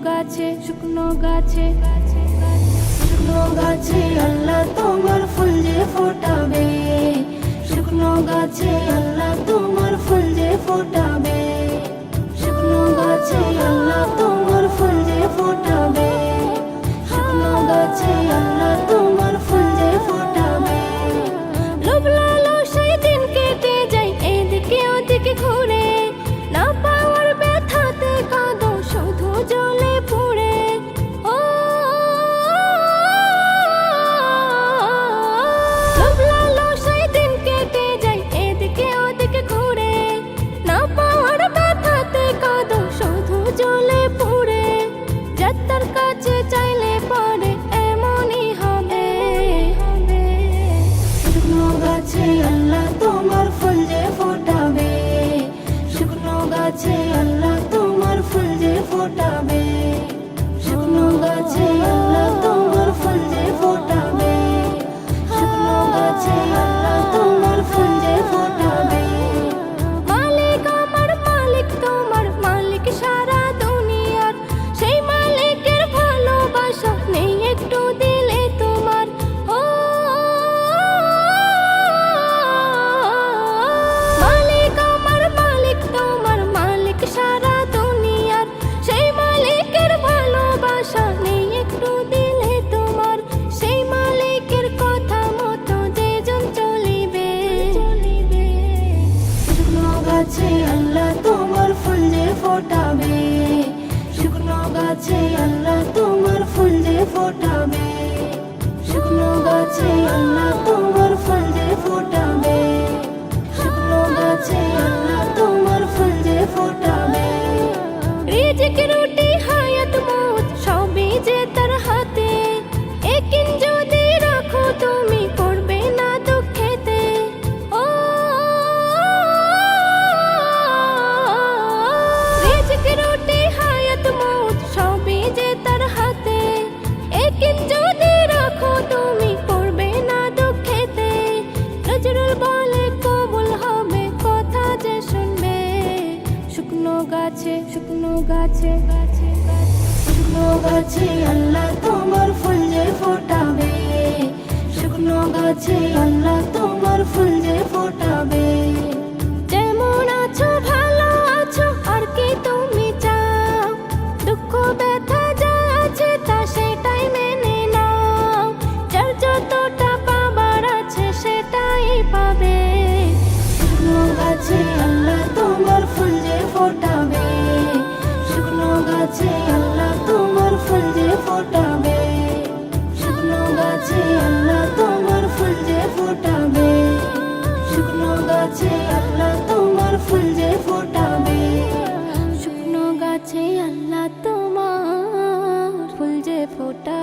গাছে শুকনো গাছে শুকনো গাছে আল্লাহ তোমার ফুল যে ফোটাবে, শুকনো গাছে আল্লাহ তোমার ফুল যে ফোটাবে, শুকনো গাছে আল্লাহ তোমার ফুল যে ফোটাবে, শুকনো গাছে আল্লাহ তোমার ফুল যে ফোটাবে। লোভ লালসায় দিন কেটে যায় এদিকে ওদিকে ঘুরে, না পাওয়ার ব্যথাতে কাঁদো শুধু জলে পুড়ে। ও লোভ লালসায় দিন কেটে যায় এদিকে ওদিকে ঘুরে, না পাওয়ার ব্যথাতে কাঁদো শুধু জলে পুড়ে। যাত্রার কাছে চাইলে পরে এমনই হবে। শুকনো গাছে আল্লাহ তোমার ফুল যে ফোটাবে, শুকনো গাছে আল্লাহ তোমার ফুল যে ফোটাবে, শুকনো গাছে আল্লাহ তোমার ফুল যে ফোটাবে, শুকনো গাছে আল্লাহ তোমার ফুল যে ফোটাবে। মালিক আমার মালিক তোমার মালিক সারা দুনিয়ার, সেই মালিকের ভালোবাসা নেই একটু দিলে তোমার। ও মালিক আমার মালিক তোমার মালিক সারা দুনিয়ার, সেই মালিকের ভালোবাসা নেই একটু দিলে তোমার। সেই মালিকের কথা মতো যেজন চলিবে। শুকনো গাছে আল্লাহ তোমার ফুল যে ফোটাবে, শুকনো গাছে আল্লাহ তোমার ফুল যে ফোটাবে, শুকনো গাছে আল্লাহ তোমার ফুল যে ফোটাবে, শুকনো গাছে আল্লাহ তোমার ফুল যে ফোটাবে। রিজিক রুটি হায়াত মউত সবই যে তার হাতে, একিন যদি রাখো তুমি পড়বে না দুঃখেতে। ও রিজিক রুটি হায়াত মউত সবই যে তার হাতে, একিন যদি রাখো তুমি পড়বে না দুঃখেতে। নজরুল বলে কবুল হবে কথা যে শুনবে। শুকনো গাছে শুকনো গাছে শুকনো গাছে আল্লাহ তোমার ফুল যে ফোটাবে, শুকনো গাছে আল্লাহ তোমার ফুল যে ফোটাবে। যেমন আছো ভালো আছো আর কি তুমি চাও, দুঃখ ব্যথা যা আছে তা সেটাই মেনে নাও। যার যতটা পাবার আছে সেটাই পাবে। শুকনো গাছে আল্লাহ তোমার ফুল যে ফোটাবে, শুকনো গাছে আল্লাহ তোমার ফুল যে ফোটাবে, শুকনো গাছে আল্লাহ তোমার ফুল যে ফোটাবে, শুকনো গাছে আল্লাহ তোমার ফুল যে ফোটাবে, শুকনো গাছে আল্লাহ তোমার ফুল যে ফোটাবে।